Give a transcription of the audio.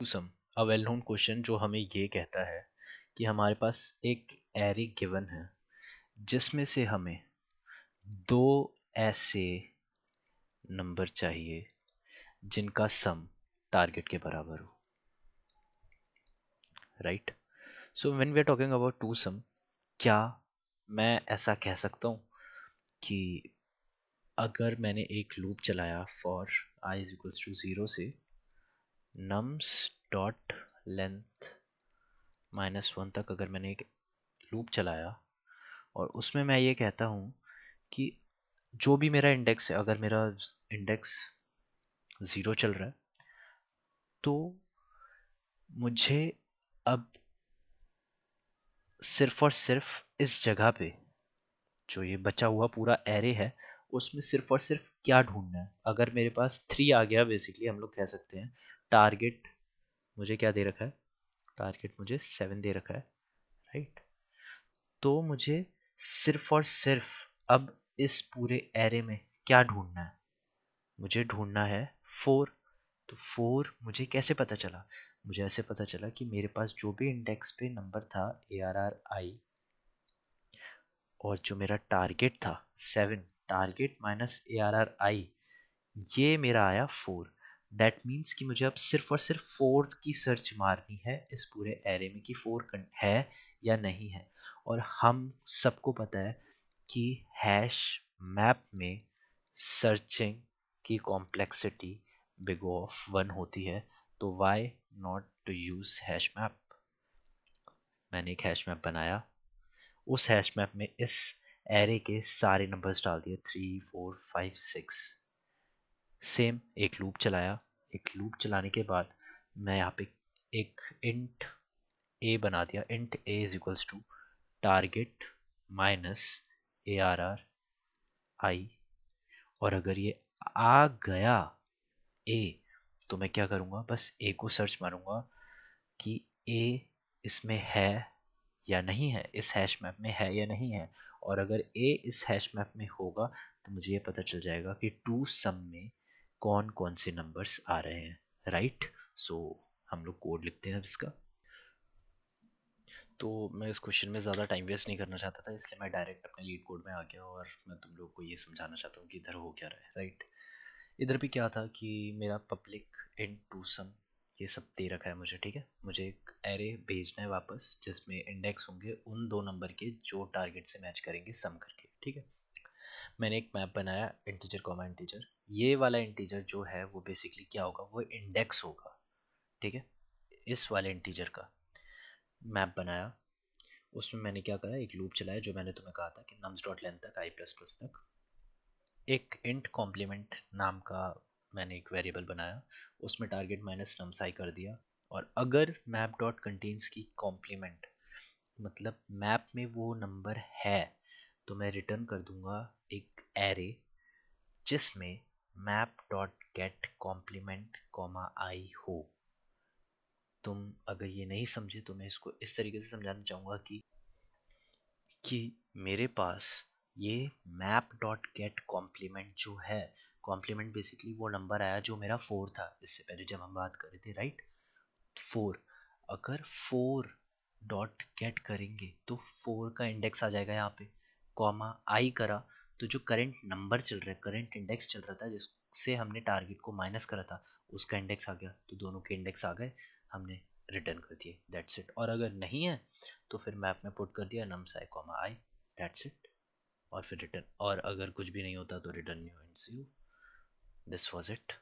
Some a well known question जो हमें ये कहता है कि हमारे पास एक एरे गिवन है जिसमें से हमें दो ऐसे नंबर चाहिए जिनका सम टारगेट के बराबर हो, right. So when we are talking about two sum, क्या मैं ऐसा कह सकता हूँ कि अगर मैंने एक लूप चलाया for i is equals to 0 से नम्स डॉट लेंथ -1 तक, अगर मैंने एक लूप चलाया और उसमें मैं ये कहता हूँ कि जो भी मेरा इंडेक्स है, अगर मेरा इंडेक्स 0 चल रहा है तो मुझे अब सिर्फ और सिर्फ इस जगह पे जो ये बचा हुआ पूरा एरे है उसमें सिर्फ और सिर्फ क्या ढूंढना है। अगर मेरे पास 3 आ गया, बेसिकली हम लोग कह सकते हैं टारगेट मुझे क्या दे रखा है, टारगेट मुझे 7 दे रखा है, राइट। तो मुझे सिर्फ और सिर्फ अब इस पूरे एरे में क्या ढूंढना है, मुझे ढूंढना है 4। तो 4 मुझे कैसे पता चला, मुझे ऐसे पता चला कि मेरे पास जो भी इंडेक्स पे नंबर था ARRI और जो मेरा टारगेट था 7, टारगेट माइनस ARRI, ये मेरा आया 4। दैट मीन्स कि मुझे अब सिर्फ और सिर्फ 4 की सर्च मारनी है इस पूरे एरे में कि 4 है या नहीं है। और हम सबको पता है कि हैश मैप में सर्चिंग की कॉम्प्लेक्सिटी बिग ऑफ 1 होती है, तो why not to use hash map. मैंने एक हैश मैप बनाया, उस हैश मैप में इस एरे के सारे नंबर्स डाल दिए 3 4 5 6। सेम एक लूप चलाया, एक लूप चलाने के बाद मैं यहाँ पे एक इंट ए बना दिया, int a is equals to target minus ARRI। और अगर ये आ गया ए तो मैं क्या करूँगा, बस ए को सर्च मारूंगा कि ए इसमें है या नहीं है, इस हैश मैप में है या नहीं है। और अगर ए इस हैश मैप में होगा तो मुझे ये पता चल जाएगा कि टू सम में कौन कौन से नंबर्स आ रहे हैं, राइट। सो हम लोग कोड लिखते हैं अब इसका। तो मैं इस क्वेश्चन में ज़्यादा टाइम वेस्ट नहीं करना चाहता था, इसलिए मैं डायरेक्ट अपने लीड कोड में आ गया और मैं तुम लोग को ये समझाना चाहता हूँ कि इधर हो क्या रहा है, राइट। इधर भी क्या था कि मेरा पब्लिक इन टू सम ये सब दे रखा है मुझे, ठीक है। मुझे एक एरे भेजना है वापस जिसमें इंडेक्स होंगे उन दो नंबर के जो टारगेट से मैच करेंगे सम करके, ठीक है। मैंने एक मैप बनाया इंटीजर कॉमा इंटीजर। ये वाला इंटीजर जो है वो बेसिकली क्या होगा, वो इंडेक्स होगा, ठीक है। इस वाले इंटीजर का मैप बनाया, उसमें मैंने क्या करा, एक लूप चलाया जो मैंने तुम्हें कहा था कि नम्स डॉट लेंथ तक i++ तक। एक इंट कॉम्प्लीमेंट नाम का मैंने एक वेरिएबल बनाया, उसमें टारगेट माइनस नम्स आई कर दिया। और अगर मैप डॉट कंटेन्स की कॉम्प्लीमेंट मतलब मैप में वो नंबर है तो मैं रिटर्न कर दूंगा एक एरे जिसमें map dot get complement comma i हो। तुम अगर ये नहीं समझे तो मैं इसको इस तरीके से समझाना चाहूँगा कि मेरे पास ये मैप डॉट गेट कॉम्प्लीमेंट जो है, कॉम्प्लीमेंट बेसिकली वो नंबर आया जो मेरा 4 था इससे पहले जब हम बात कर रहे थे, राइट। 4, अगर 4 डॉट गेट करेंगे तो 4 का इंडेक्स आ जाएगा यहाँ पे, कॉमा आई करा तो जो करंट नंबर चल रहा है, करंट इंडेक्स चल रहा था जिससे हमने टारगेट को माइनस करा था, उसका इंडेक्स आ गया, तो दोनों के इंडेक्स आ गए, हमने रिटर्न कर दिए, दैट्स इट। और अगर नहीं है तो फिर मैप में पुट कर दिया nums I comma I, that's it. और फिर रिटर्न, और अगर कुछ भी नहीं होता तो return new and zero. This was it.